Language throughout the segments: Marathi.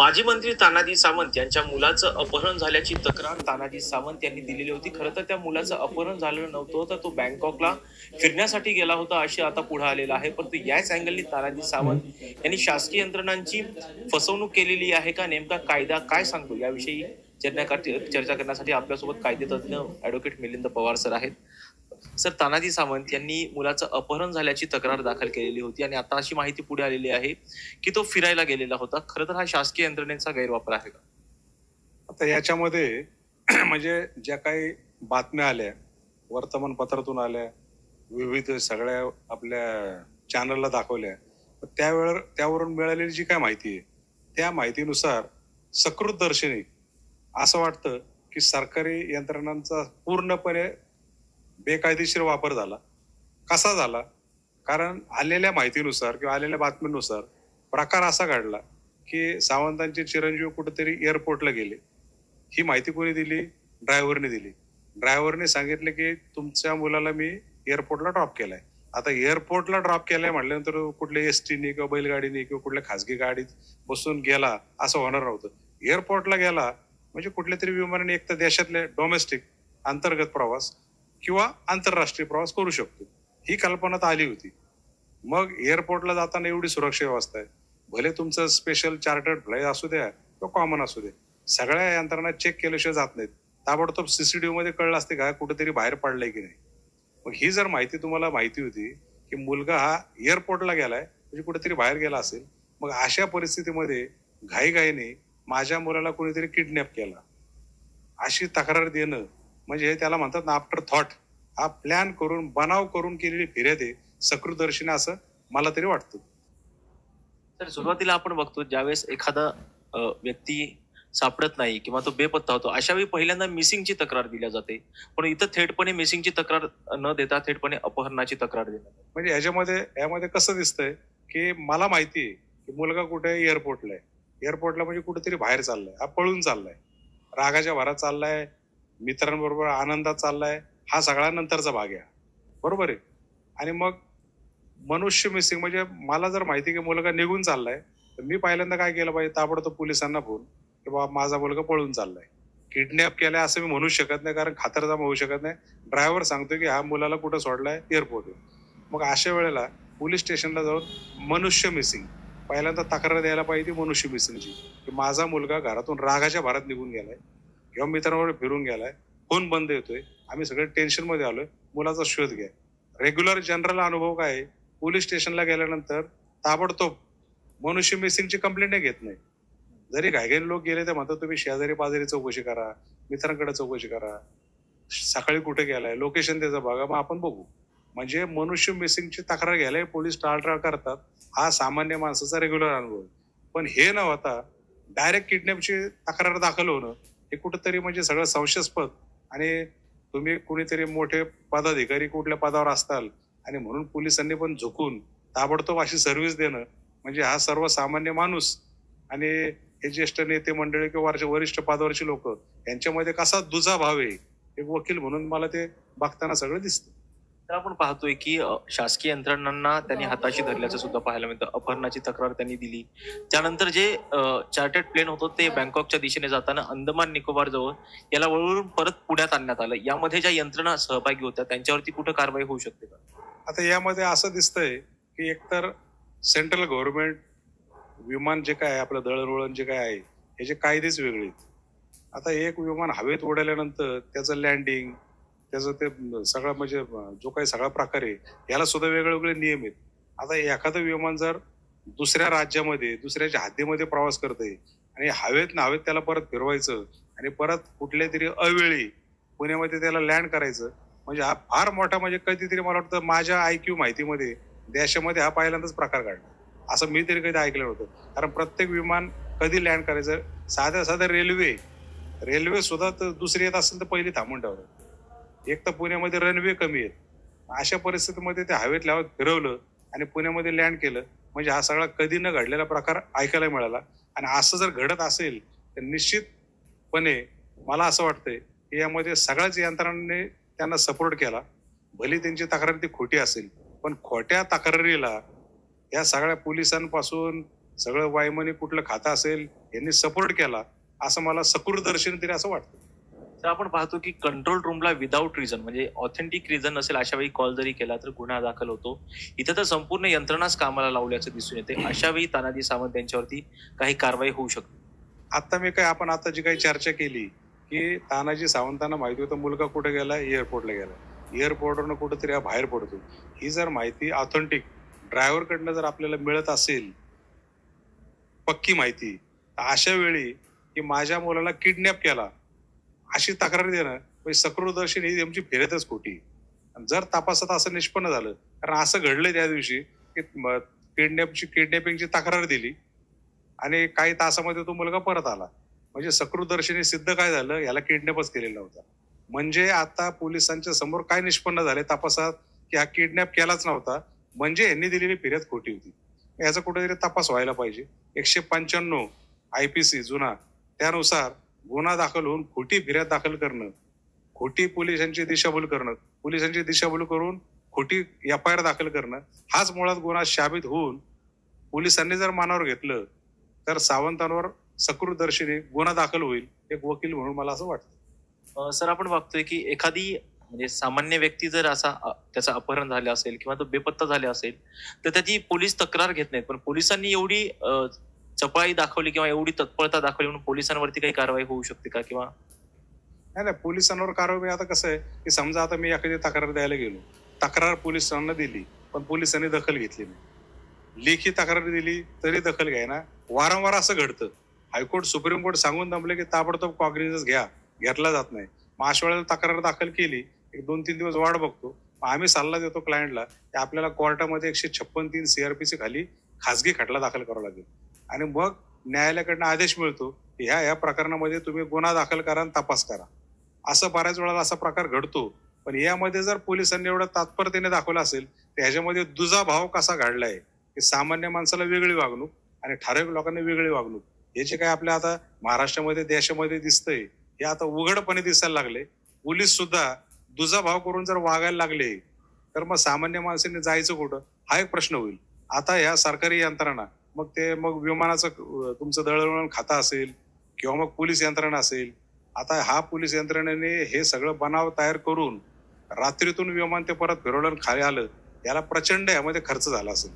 माजी मंत्री तानाजी सावंत यांच्या मुलाचं अपहरण झाल्याची तक्रार तानाजी सावंत यांनी दिलेली होती. खरं तर त्या मुलाचं अपहरण झालेलं नव्हतं, तर तो बँकॉकला फिरण्यासाठी गेला होता अशी आता पुढे आलेला आहे. परंतु याच अँगलनी तानाजी सावंत यांनी शासकीय यंत्रणांची फसवणूक केलेली आहे का, नेमका कायदा काय सांगतो याविषयी चर्चा करण्यासाठी आपल्यासोबत कायदेतज्ञ ऍडव्होकेट मिलिंद पवार सर आहेत. सर, तानाजी सावंत यांनी मुलाचं अपहरण झाल्याची तक्रार दाखल केलेली होती आणि आता अशी माहिती पुढे आलेली आहे की तो फिरायला गेलेला होता. खरं तर हा शासकीय यंत्रणेचा गैरवापर आहे का? आता याच्यामध्ये म्हणजे ज्या काही बातम्या आल्या, वर्तमानपत्रातून आल्या, विविध सगळ्या आपल्या चॅनलला दाखवल्या, त्यावरून मिळालेली जी काय माहिती आहे त्या माहितीनुसार सकृतदर्शनी असं वाटतं की सरकारी यंत्रणांचा पूर्णपणे बेकायदेशीर वापर झाला. कसा झाला? कारण आलेल्या माहितीनुसार किंवा आलेल्या बातमीनुसार प्रकार असा घडला की सावंतांचे चिरंजीव कुठेतरी एअरपोर्टला गेले. ही माहिती कोणी दिली? ड्रायव्हरने दिली. ड्रायव्हरने सांगितले की तुमच्या मुलाला मी एअरपोर्टला ड्रॉप केलाय. आता एअरपोर्टला ड्रॉप केलाय म्हटल्यानंतर कुठल्या एसटीने किंवा बैलगाडीने किंवा कुठल्या खासगी गाडीत बसून गेला असं होणार नव्हतं. एअरपोर्टला गेला म्हणजे कुठल्या तरी विमानाने एक तर देशातले डोमेस्टिक अंतर्गत प्रवास किंवा आंतरराष्ट्रीय प्रवास करू शकतो, ही कल्पना तर आली होती. मग एअरपोर्टला जाताना एवढी सुरक्षा व्यवस्था आहे, भले तुमचं स्पेशल चार्टर्ड फ्लाईट असू द्या किंवा कॉमन असू द्या, सगळ्या यंत्रणा चेक केल्याशिवाय जात नाहीत. ताबडतोब सीसीटीव्ही मध्ये कळलं असते का कुठेतरी बाहेर पडलंय की नाही. मग ही जर माहिती तुम्हाला माहिती होती की मुलगा हा एअरपोर्टला गेलाय म्हणजे कुठेतरी बाहेर गेला असेल, मग अशा परिस्थितीमध्ये घाईघाईने माझ्या मुलाला कोणीतरी किडनॅप केला अशी तक्रार देणं म्हणजे हे त्याला म्हणतात ना आफ्टर थॉट, हा प्लॅन करून बनाव करून केलेली फिर्याद आहे सकृतदर्शनी, असं मला तरी वाटतं. तर सुरुवातीला आपण बघतो ज्यावेळेस एखादा व्यक्ती सापडत नाही किंवा तो बेपत्ता होतो, अशा वेळी पहिल्यांदा मिसिंगची तक्रार दिल्या जाते. पण इथं थेटपणे मिसिंगची तक्रार न देता थेटपणे अपहरणाची तक्रार देण्यात. म्हणजे यामध्ये कसं दिसतंय की मला माहिती आहे की मुलगा कुठे एअरपोर्टला आहे. एअरपोर्टला म्हणजे कुठेतरी बाहेर चाललाय, हा पळून चाललाय, रागाच्या भरात चाललाय, मित्रांबरोबर आनंदात चाललाय, हा सगळा नंतरचा भाग आहे, बरोबर आहे. आणि मग मनुष्य मिसिंग म्हणजे मला जर माहिती की मुलगा निघून चाललाय तर मी पहिल्यांदा काय केलं पाहिजे, ताबडतोब पोलिसांना फोन की बाबा माझा मुलगा पळून चाललाय, किडनॅप केलाय असं मी म्हणूच शकत नाही कारण खातरजमा होऊ शकत नाही. ड्रायव्हर सांगतो की हा मुलाला कुठं सोडलाय, एअरपोर्ट. मग अशा वेळेला पोलीस स्टेशनला जाऊन मनुष्य मिसिंग पहिल्यांदा तक्रार द्यायला पाहिजे, मनुष्य मिसिंगची, की माझा मुलगा घरातून रागाच्या भरात निघून गेलाय किंवा मित्रांवर फिरून गेलाय, फोन बंद येतोय, आम्ही सगळे टेन्शन मध्ये आलोय, मुलाचा शोध घ्या. रेग्युलर जनरल अनुभव काय, पोलीस स्टेशनला गेल्यानंतर ताबडतोब मनुष्य मिसिंगची कंप्लेंट घेत नाही. जरी घाईघाई लोक गेले तर म्हणतात तुम्ही शेजारी पाजारी चौकशी करा, मित्रांकडे चौकशी करा, सकाळी कुठे गेलाय, लोकेशन त्याचं बघा, मग आपण बघू. म्हणजे मनुष्य मिसिंगची तक्रार घ्यायला पोलीस टाळाटाळ करतात, हा सामान्य माणसाचा रेग्युलर अनुभव. पण हे न होता डायरेक्ट किडनॅपची तक्रार दाखल होणं हे कुठंतरी म्हणजे सगळं संशयास्पद. आणि तुम्ही कुणीतरी मोठे पदाधिकारी कुठल्या पदावर असताल आणि म्हणून पोलिसांनी पण झुकून ताबडतोब अशी सर्व्हिस देणं म्हणजे हा सर्वसामान्य माणूस आणि हे ज्येष्ठ नेते मंडळी किंवा वरिष्ठ पदावरची लोक यांच्यामध्ये कसा दुजा भाव आहे, एक वकील म्हणून मला ते बघताना सगळं दिसतं. तर आपण पाहतोय की शासकीय यंत्रणांना त्यांनी हाताशी धरल्याचं सुद्धा पाहायला मिळतं. अपहरणाची तक्रार त्यांनी दिली, त्यानंतर जे चार्टर्ड प्लेन होतं ते बँकॉकच्या दिशेने जाताना अंदमान निकोबार जवळ याला वळवून परत पुण्यात आणण्यात आलं. यामध्ये ज्या यंत्रणा सहभागी होत्या त्यांच्यावरती कुठं कारवाई होऊ शकते का? आता यामध्ये असं दिसतंय की एकतर सेंट्रल गव्हर्नमेंट विमान जे काय आपलं दळणवळण जे काय आहे याचे कायदेच वेगळे. आता एक विमान हवेत उडाल्यानंतर त्याचं लँडिंग, त्याचं ते सगळं म्हणजे जो काही सगळा प्रकार आहे याला सुद्धा वेगळे नियम आहेत. आता एखादं विमान जर दुसऱ्या राज्यामध्ये दुसऱ्याच्या हद्दीमध्ये प्रवास करतंय आणि हवेत त्याला परत फिरवायचं आणि परत कुठल्या तरी अवेळी पुण्यामध्ये त्याला लँड करायचं म्हणजे हा फार मोठा, म्हणजे कधीतरी मला वाटतं माझ्या IQ माहितीमध्ये देशामध्ये हा पहिल्यांदाच प्रकार घडला असं मी तरी कधी ऐकलं नव्हतं. कारण प्रत्येक विमान कधी लँड करायचं, साध्या रेल्वे सुद्धा तर दुसरी येत असेल तर पहिली थांबून ठेवलं. एक तर पुण्यामध्ये रनवे कमी आहेत, अशा परिस्थितीमध्ये ते हवेत फिरवलं आणि पुण्यामध्ये लँड केलं म्हणजे हा सगळा कधी न घडलेला प्रकार ऐकायला मिळाला. आणि असं जर घडत असेल तर निश्चितपणे मला असं वाटतंय की यामध्ये सगळ्याच यंत्रणांनी त्यांना सपोर्ट केला. भली त्यांची तक्रार ती खोटी असेल पण खोट्या तक्रारीला या सगळ्या पोलिसांपासून सगळं वायमनी कुठलं खातं असेल यांनी सपोर्ट केला, असं मला सकृतदर्शनी तरी असं वाटतं. तर आपण पाहतो की कंट्रोल रूमला विदाऊट रिझन म्हणजे ऑथेंटिक रिझन नसेल अशा वेळी कॉल जरी केला तर गुन्हा दाखल होतो. इथं तर संपूर्ण यंत्रणाच कामाला लावल्याचं दिसून येते. अशा वेळी तानाजी सावंत यांच्यावरती काही कारवाई होऊ शकते. आपण आता जी काही चर्चा केली की तानाजी सावंतांना माहिती होतं मुलगा कुठे गेला, एअरपोर्टला गेला, एअरपोर्टवरनं कुठेतरी हा बाहेर पडतो, ही जर माहिती ऑथेंटिक ड्रायव्हरकडनं जर आपल्याला मिळत असेल, पक्की माहिती, तर अशा वेळी की माझ्या मुलाला किडनॅप केला अशी तक्रार देणं म्हणजे सकृतदर्शनी ही आमची फिरतच खोटी. आणि जर तपासात असं निष्पन्न झालं, कारण असं घडलं त्या दिवशी की किडनॅपिंगची तक्रार दिली आणि काही तासामध्ये तो मुलगा परत आला, म्हणजे सकृतदर्शनी सिद्ध काय झालं, याला किडनॅपच केलेला होता. म्हणजे आता पोलिसांच्या समोर काय निष्पन्न झाले तपासात की हा किडनॅप केलाच नव्हता, म्हणजे यांनी दिलेली फिर्याद खोटी होती. याचा कुठेतरी तपास व्हायला पाहिजे. 195 IPC जुना, त्यानुसार गुन्हा दाखल होऊन खोटी फिर्याद दाखल करणं, खोटी पोलिसांची दिशाभूल करणं, पोलिसांची दिशाभूल करून खोटी FIR दाखल करणं, हाच मुळात गुन्हा साबित होऊन पोलिसांनी जर मानावर घेतलं तर सावंतांवर सकृतदर्शनी गुन्हा दाखल होईल, एक वकील म्हणून मला असं वाटतं. सर आपण बघतोय की एखादी म्हणजे सामान्य व्यक्ती जर त्याचं अपहरण झालं असेल किंवा तो बेपत्ता झाला असेल तर त्याची पोलीस तक्रार घेत नाहीत, पण पोलिसांनी एवढी चपळाई दाखवली किंवा एवढी तत्परता दाखवली म्हणून पोलिसांवरती काही कारवाई होऊ शकते का? किंवा नाही नाही, पोलिसांवर कारवाई आता कसं आहे की समजा आता मी एखादी तक्रार द्यायला गेलो, तक्रार पोलिसांना दिली पण पोलिसांनी दखल घेतली नाही, लेखी तक्रार दिली तरी दखल घ्यायना, वारंवार असं घडतं. हायकोर्ट सुप्रीम कोर्ट सांगून दमले की ताबडतोब कॉग्निझन्स घेतला जात नाही. मग अशा वेळेला तक्रार दाखल केली, एक 2-3 दिवस वाट बघतो, आम्ही सल्ला देतो क्लायंटला की आपल्याला कोर्टामध्ये 156(3) CRPC खाली खासगी खटला दाखल करावा लागेल आणि मग न्यायालयाकडनं आदेश मिळतो की ह्या प्रकरणामध्ये तुम्ही गुन्हा दाखल करा आणि तपास करा. असं बऱ्याच वेळेला असा प्रकार घडतो. पण यामध्ये जर पोलिसांनी एवढं तात्परतेने दाखवलं असेल तर ह्याच्यामध्ये दुजाभाव कसा घडलाय की सामान्य माणसाला वेगळी वागणूक आणि ठराविक लोकांना वेगळी वागणूक, हे जे काय आपल्या आता महाराष्ट्रामध्ये देशामध्ये दिसतंय हे आता उघडपणे दिसायला लागले. पोलीस सुद्धा दुजाभाव करून जर वागायला लागले तर मग सामान्य माणसाने जायचं कुठं, हा एक प्रश्न होईल. आता ह्या सरकारी यंत्रणा, मग विमानाचं तुमचं दळणवळण खातं असेल किंवा मग पोलीस यंत्रणा असेल, आता हा पोलीस यंत्रणेने हे सगळं बनाव तयार करून रात्रीतून विमान ते परत फिरवलं खाली आलं, याला प्रचंड यामध्ये खर्च झाला असेल.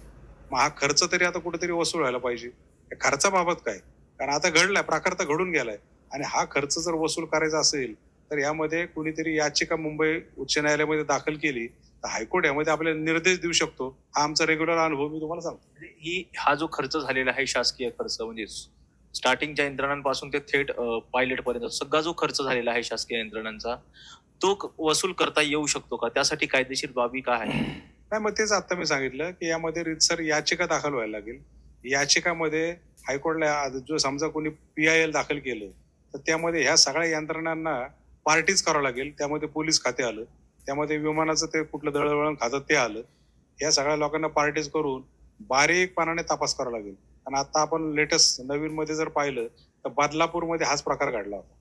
मग हा खर्च तरी आता कुठेतरी वसूल व्हायला पाहिजे. खर्चाबाबत काय, कारण आता घडलाय, प्रकार तर घडून गेलाय आणि हा खर्च जर वसूल करायचा असेल तर यामध्ये कुणीतरी याचिका मुंबई उच्च न्यायालयामध्ये दाखल केली तर हायकोर्ट यामध्ये आपल्याला निर्देश देऊ शकतो. हा आमचा रेग्युलर अनुभव मी तुम्हाला सांगतो. हा जो खर्च झालेला आहे शासकीय खर्च म्हणजे स्टार्टिंगच्या यंत्रणांपासून ते थेट पायलट पर्यंत सगळा जो खर्च झालेला आहे शासकीय यंत्रणांचा, तो वसूल करता येऊ शकतो का? त्यासाठी कायदेशीर बाबी काय आहे? नाही, मग तेच आता मी सांगितलं की यामध्ये रीतसर याचिका दाखल व्हायला लागेल. याचिकामध्ये हायकोर्टला जो समजा कोणी PIL दाखल केलं तर त्यामध्ये ह्या सगळ्या यंत्रणांना पार्टीज करावं लागेल. त्यामध्ये पोलीस खाते आलं, त्यामध्ये विमानाचं ते कुठलं दळणवळण खातं ते आलं, या सगळ्या लोकांना पार्टीज करून बारीकपणाने तपास करावा लागेल. आणि आता आपण लेटेस्ट नवीन मध्ये जर पाहिलं तर बदलापूरमध्ये हाच प्रकार घडला होता.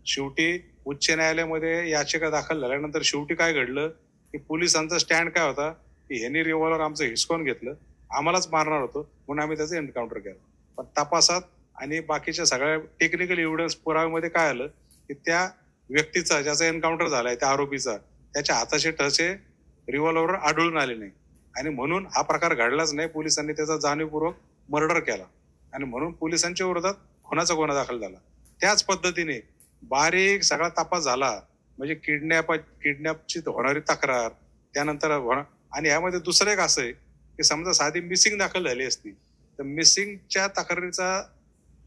शेवटी उच्च न्यायालयामध्ये याचिका दाखल झाल्यानंतर शेवटी काय घडलं की पोलिसांचा स्टँड काय होता की ह्यांनी रिव्हॉल्वर आमचं हिसकावून घेतलं, आम्हालाच मारणार होतो म्हणून आम्ही त्याचं एन्काउंटर केलं. पण तपासात आणि बाकीच्या सगळ्या टेक्निकल एव्हिडन्स पुराव्यामध्ये काय आलं की त्या व्यक्तीचा ज्याचा एन्काउंटर झालाय त्या आरोपीचा, त्याच्या हाताचे ठसे रिव्हॉल्वर आढळून आले नाही आणि म्हणून हा प्रकार घडलाच नाही. पोलिसांनी त्याचा जाणीवपूर्वक मर्डर केला आणि म्हणून पोलिसांच्या विरोधात खुनाचा गुन्हा दाखल झाला. त्याच पद्धतीने बारीक सगळा तपास झाला, म्हणजे किडनॅपची होणारी तक्रार त्यानंतर आणि यामध्ये दुसरं एक असं आहे की समजा साधी मिसिंग दाखल झाली असती तर मिसिंगच्या तक्रारीचा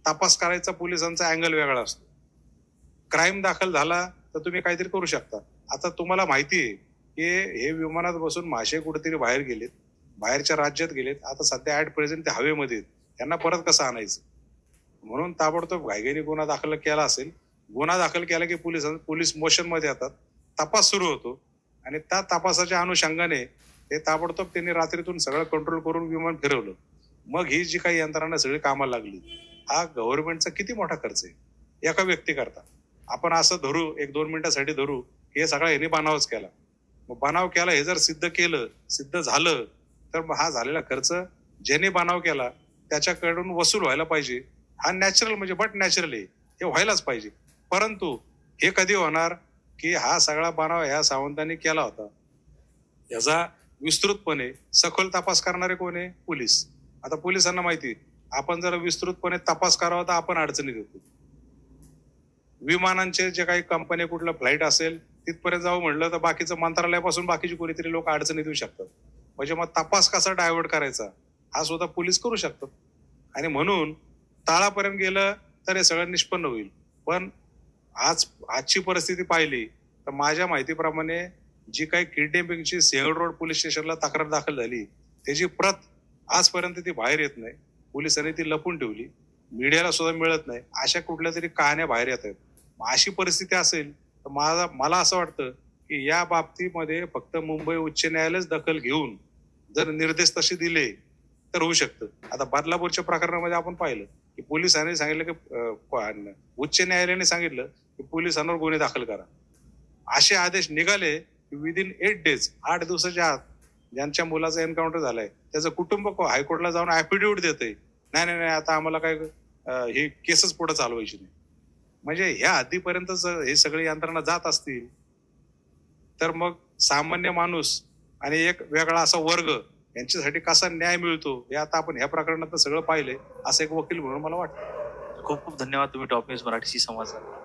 तपास करायचा पोलिसांचा अँगल वेगळा असतो. क्राईम दाखल झाला तर तुम्ही काहीतरी करू शकता. आता तुम्हाला माहिती आहे की हे विमानात बसून मासे कुठेतरी बाहेर गेलेत, बाहेरच्या राज्यात गेलेत, आता सध्या ऍट प्रेझेंट ते हवेमध्ये, त्यांना परत कसं आणायचं, म्हणून ताबडतोब घाईघाईने गुन्हा दाखल केला असेल. गुन्हा दाखल केला की पोलीस मोशन मध्ये येतात, तपास सुरू होतो आणि त्या तपासाच्या अनुषंगाने ते ताबडतोब त्यांनी रात्रीतून सगळं कंट्रोल करून विमान फिरवलं. मग ही जी काही यंत्रणा सगळी कामाला लागली, हा गव्हर्नमेंटचा किती मोठा खर्च आहे एका व्यक्ती करता. आपण असं धरू, 1-2 मिनिटासाठी धरू की हे सगळा यांनी बनावच केला. मग बनाव केला हे जर सिद्ध झालं तर मग हा झालेला खर्च ज्याने बनाव केला त्याच्याकडून वसूल व्हायला पाहिजे. हा नॅचरल म्हणजे बट नॅचरल आहे, हे व्हायलाच पाहिजे. परंतु हे कधी होणार की हा सगळा बनाव ह्या सावंतांनी केला होता, याचा विस्तृतपणे सखोल तपास करणारे कोण आहे? पोलीस. आता पोलिसांना माहिती आपण जर विस्तृतपणे तपास करावा तर आपण अडचणीत येतो. विमानांचे जे काही कंपन्या कुठलं फ्लाईट असेल तिथपर्यंत जाऊ म्हणलं तर बाकीचं मंत्रालयापासून बाकीची कोणीतरी लोक अडचणीत येऊ शकतात. म्हणजे मग तपास कसा डायव्हर्ट करायचा हा स्वतः पोलीस करू शकतात. आणि म्हणून तळापर्यंत गेलं तर हे सगळं निष्पन्न होईल. पण आजची परिस्थिती पाहिली तर माझ्या माहितीप्रमाणे जी काही किडनॅपिंगची सिंहगड रोड पोलीस स्टेशनला तक्रार दाखल झाली त्याची प्रत आजपर्यंत ती बाहेर येत नाही. पोलिसांनी ती लपून ठेवली, मीडियाला सुद्धा मिळत नाही. अशा कुठल्या तरी कहाण्या बाहेर येत आहेत. अशी परिस्थिती असेल तर मला असं वाटतं की या बाबतीमध्ये फक्त मुंबई उच्च न्यायालयच दखल घेऊन जर निर्देश तसे दिले तर होऊ शकतं. आता बदलापूरच्या प्रकरणामध्ये आपण पाहिलं की पोलिसांनी सांगितलं की उच्च न्यायालयाने सांगितलं की पोलिसांवर गुन्हे दाखल करा. असे आदेश निघाले की विदिन 8 days 8 दिवसाच्या आत ज्यांच्या मुलाचा एन्काउंटर झालाय त्याचं कुटुंब हायकोर्टला जाऊन ऍफिडेव्हिट देतंय, नाही आता आम्हाला काय ही केसच पुढे चालवायची नाही. म्हणजे ह्या हद्दीपर्यंत हे सगळी यंत्रणा जात असतील तर मग सामान्य माणूस आणि एक वेगळा असा वर्ग यांच्यासाठी कसा न्याय मिळतो हे आता आपण ह्या प्रकरणात सगळं पाहिलंय असं एक वकील म्हणून मला वाटतं. खूप खूप धन्यवाद, तुम्ही टॉप न्यूज मराठीशी संवाद साधला.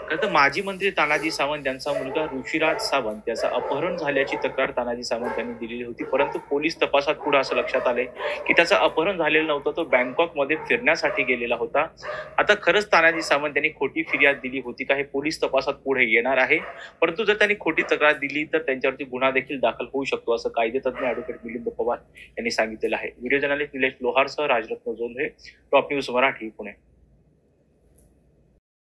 खरं तर माजी मंत्री तानाजी सावंत यांचा मुलगा ऋषिराज सावंत याचं अपहरण झाल्याची तक्रार तानाजी सावंत यांनी दिलेली होती. परंतु पोलीस तपासात पुढे असं लक्षात आले की त्याचं अपहरण झालेलं नव्हतं, तो बँकॉकमध्ये फिरण्यासाठी गेलेला होता. आता खरंच तानाजी सावंत यांनी खोटी फिर्याद दिली होती का हे पोलीस तपासात पुढे येणार आहे. परंतु जर त्यांनी खोटी तक्रार दिली तर त्यांच्यावरती गुन्हा देखील दाखल होऊ शकतो असं कायदेतज्ञ ॲडव्होकेट मिलिंद पवार यांनी सांगितलेलं आहे. व्हिडिओ जर्नलिस्ट निलेश लोहारसह राजरत्न जोंधळे, टॉप न्यूज मराठी, पुणे.